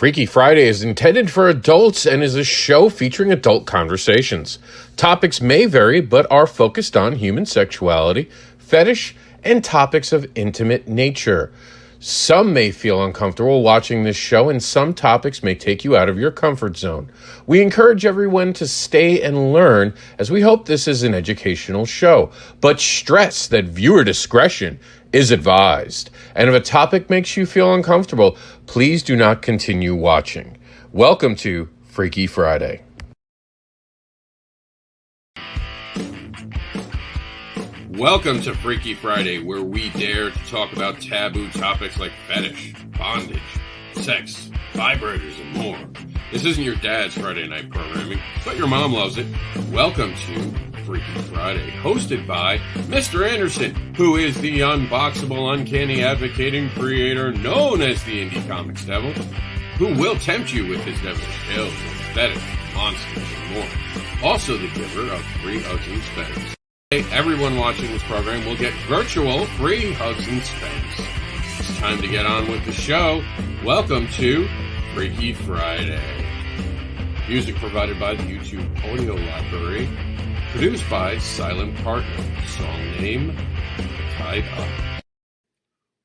Freaky Friday is intended for adults and is a show featuring adult conversations. Topics may vary, but are focused on human sexuality, fetish, and topics of intimate nature. Some may feel uncomfortable watching this show, and some topics may take you out of your comfort zone. We encourage everyone to stay and learn, as we hope this is an educational show, but stress that viewer discretion is advised. And if a topic makes you feel uncomfortable, please do not continue watching. Welcome to Freaky Friday. Welcome to Freaky Friday, where we dare to talk about taboo topics like fetish, bondage, sex, vibrators, and more. This isn't your dad's Friday night programming, but your mom loves it. Welcome to Freaky Friday, hosted by Mr. erSiN, who is the unboxable, uncanny advocating creator known as the Indie Comics Devil, who will tempt you with his devilish tales of fetish, monsters, and more. Also the giver of free hugs and spends. Everyone watching this program will get virtual free hugs and spends. It's time to get on with the show. Welcome to Freaky Friday. Music provided by the YouTube Audio Library. Produced by Silent Partner. Song name, Tied Up.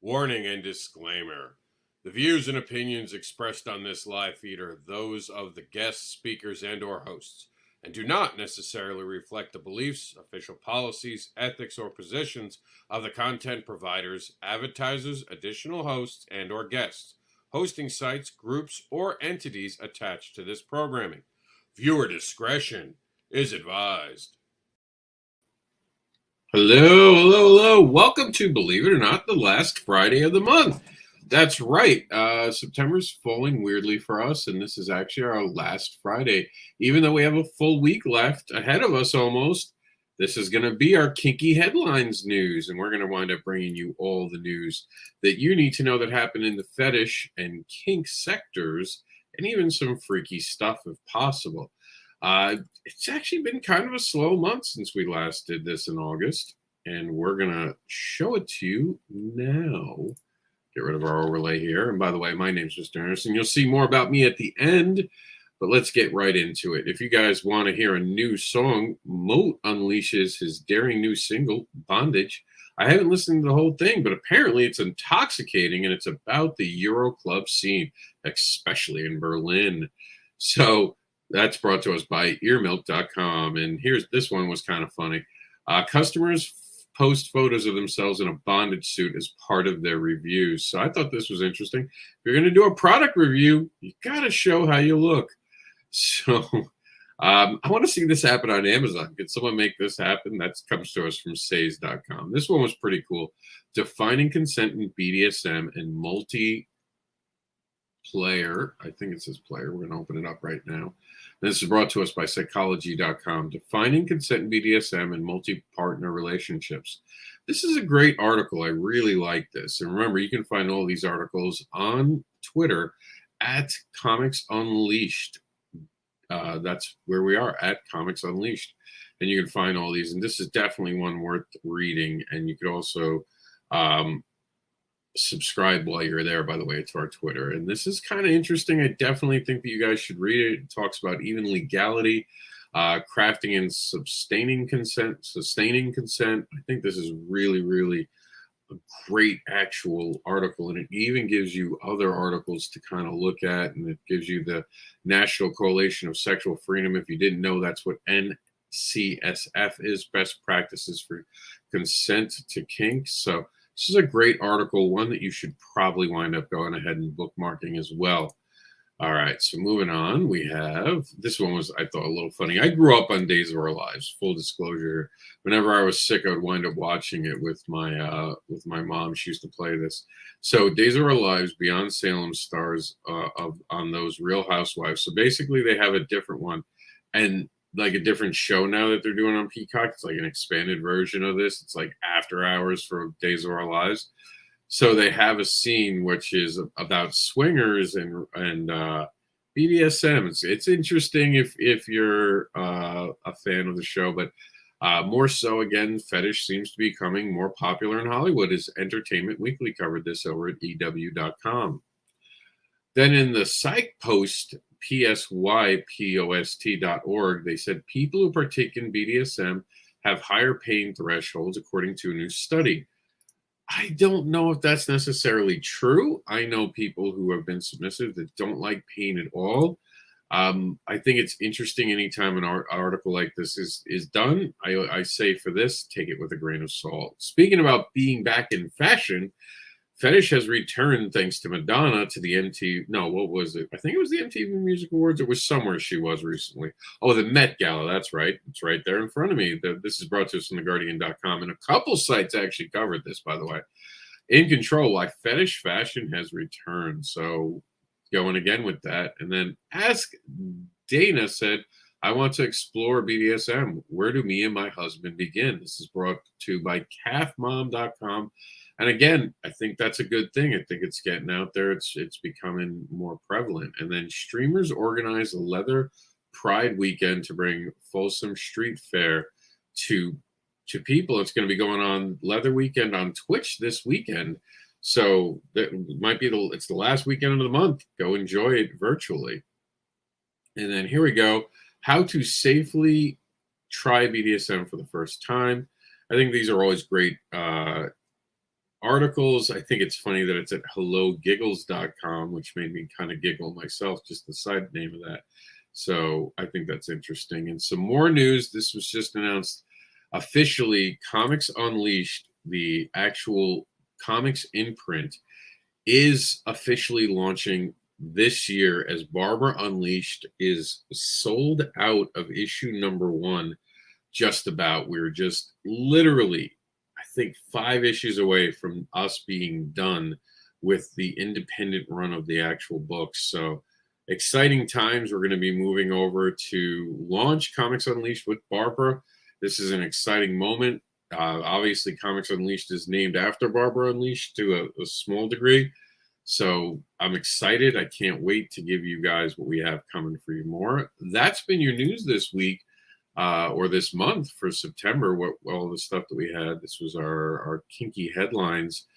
Warning and disclaimer. The views and opinions expressed on this live feed are those of the guests, speakers, and or hosts, and do not necessarily reflect the beliefs, official policies, ethics, or positions of the content providers, advertisers, additional hosts, and or guests, hosting sites, groups, or entities attached to this programming. Viewer discretion is advised. Hello. Welcome to, believe it or not, the last Friday of the month. That's right. September's falling weirdly for us, and this is actually our last Friday. Even though we have a full week left ahead of us almost, this is going to be our Kinky Headlines news, and we're going to wind up bringing you all the news that you need to know that happened in the fetish and kink sectors, and even some freaky stuff if possible. It's actually been kind of a slow month since we last did this in August, and we're going to show it to you now. Get rid of our overlay here. And by the way, my name's Mr. erSiN. You'll see more about me at the end, but let's get right into it. If you guys want to hear a new song, Moat unleashes his daring new single, Bondage. I haven't listened to the whole thing, but apparently it's intoxicating, and it's about the Euro club scene, especially in Berlin. So that's brought to us by earmilk.com. And this one was kind of funny. Customers post photos of themselves in a bondage suit as part of their reviews. So I thought this was interesting. If you're going to do a product review, you got to show how you look. So I want to see this happen on Amazon. Can someone make this happen? That comes to us from says.com. This one was pretty cool. Defining consent in BDSM and multiplayer. I think it says player. We're going to open it up right now. This is brought to us by psychology.com. Defining consent in BDSM and multi-partner relationships. This is a great article. I really like this. And remember, you can find all these articles on Twitter at Comics Unleashed. That's where we are, at Comics Unleashed. And you can find all these. And this is definitely one worth reading. And you could also subscribe while you're there, by the way, to our Twitter. And this is kind of interesting. I definitely think that you guys should read it. It talks about even legality, crafting and sustaining consent. I think this is really, really a great actual article. And it even gives you other articles to kind of look at. And it gives you the National Coalition of Sexual Freedom. If you didn't know, that's what NCSF is, best practices for consent to kink. So this is a great article, one that you should probably wind up going ahead and bookmarking as well. All right, so moving on, we have, this one was, I thought, a little funny. I grew up on Days of Our Lives, full disclosure. Whenever I was sick, I would wind up watching it with my mom. She used to play this. So Days of Our Lives, Beyond Salem stars on those Real Housewives. So basically they have a different one. And like a different show now that they're doing on Peacock. It's like an expanded version of this. It's like After Hours for Days of Our Lives. So they have a scene which is about swingers and BDSM. It's interesting if you're a fan of the show, but more so, again, fetish seems to be becoming more popular in Hollywood, as Entertainment Weekly covered this over at EW.com. Then in the psych post, psypost.org, they said people who partake in BDSM have higher pain thresholds, according to a new study. I don't know if that's necessarily true. I know people who have been submissive that don't like pain at all. I think it's interesting anytime an article like this is done. I say for this, take it with a grain of salt. Speaking about being back in fashion, Fetish has returned thanks to Madonna to the MTV. No, what was it? I think it was the MTV Music Awards. It was somewhere she was recently. Oh, the Met Gala. That's right. It's right there in front of me. This is brought to us from theguardian.com. And a couple sites actually covered this, by the way. In Control, why Fetish fashion has returned. So going again with that. And then Ask Dana said, I want to explore BDSM. Where do me and my husband begin? This is brought to you by calfmom.com. And again, I think that's a good thing. I think it's getting out there. It's becoming more prevalent. And then streamers organize a leather pride weekend to bring fulsome street fare to people. It's going to be going on leather weekend on Twitch this weekend. So that might be it's the last weekend of the month. Go enjoy it virtually. And then here we go. How to safely try BDSM for the first time. I think these are always great articles. I think it's funny that it's at hellogiggles.com, which made me kind of giggle myself, just the side name of that. So I think that's interesting. And some more news. This was just announced officially. Comics Unleashed, the actual comics imprint, is officially launching this year as Barbara Unleashed is sold out of issue number 1. Just about. We're just literally, I think, 5 issues away from us being done with the independent run of the actual books. So exciting times. We're going to be moving over to launch Comics Unleashed with Barbara. This is an exciting moment. Obviously, Comics Unleashed is named after Barbara Unleashed to a small degree. So I'm excited. I can't wait to give you guys what we have coming for you more. That's been your news this week. Or this month for September, all the stuff that we had. This was our Kinky headlines.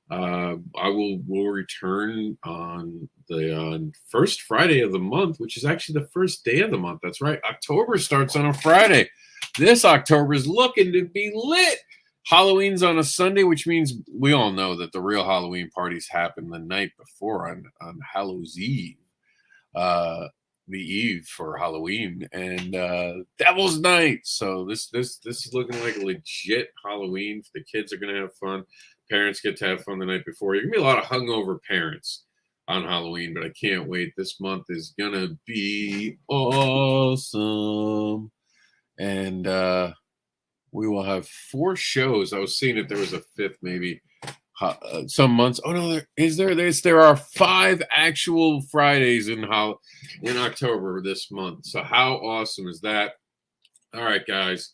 We'll return on the first Friday of the month, which is actually the first day of the month. That's right. October starts on a Friday. This October is looking to be lit. Halloween's on a Sunday, which means we all know that the real Halloween parties happen the night before on Hallows Eve. The eve for Halloween and Devil's Night. So this is looking like a legit Halloween. The kids are gonna have fun. Parents get to have fun the night before. You're gonna be a lot of hungover parents on Halloween, but I can't wait. This month is gonna be awesome. And we will have 4 shows. I was seeing if there was a 5th, maybe. Some months. Oh no, there are 5 actual Fridays in October this month. So how awesome is that? All right, guys.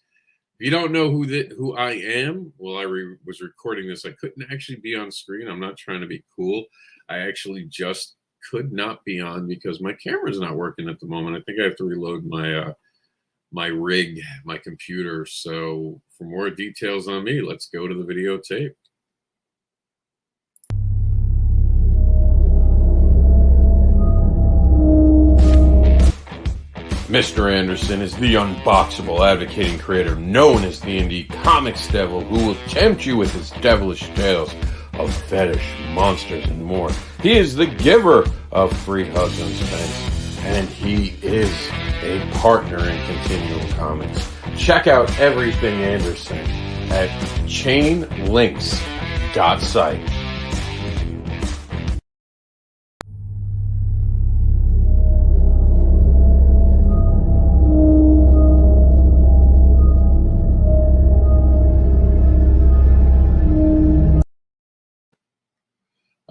If you don't know who I am, well, I was recording this. I couldn't actually be on screen. I'm not trying to be cool. I actually just could not be on because my camera's not working at the moment. I think I have to reload my rig, my computer. So for more details on me, let's go to the videotape. Mr. Anderson is the unboxable advocating creator known as the indie comics devil who will tempt you with his devilish tales of fetish, monsters, and more. He is the giver of free hugs and spanks, and he is a partner in Continuum Comics. Check out everything Anderson at chainlinks.site.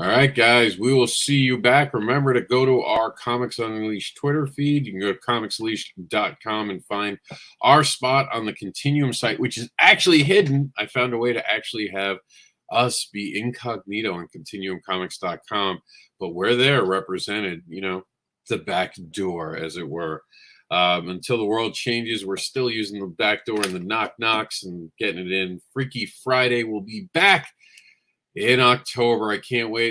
All right, guys, we will see you back. Remember to go to our Comics Unleashed Twitter feed. You can go to comicsunleashed.com and find our spot on the Continuum site, which is actually hidden. I found a way to actually have us be incognito on continuumcomics.com, but we're there represented, the back door, as it were. Until the world changes, we're still using the back door and the knock-knocks and getting it in. Freaky Friday will be back in October. I can't wait.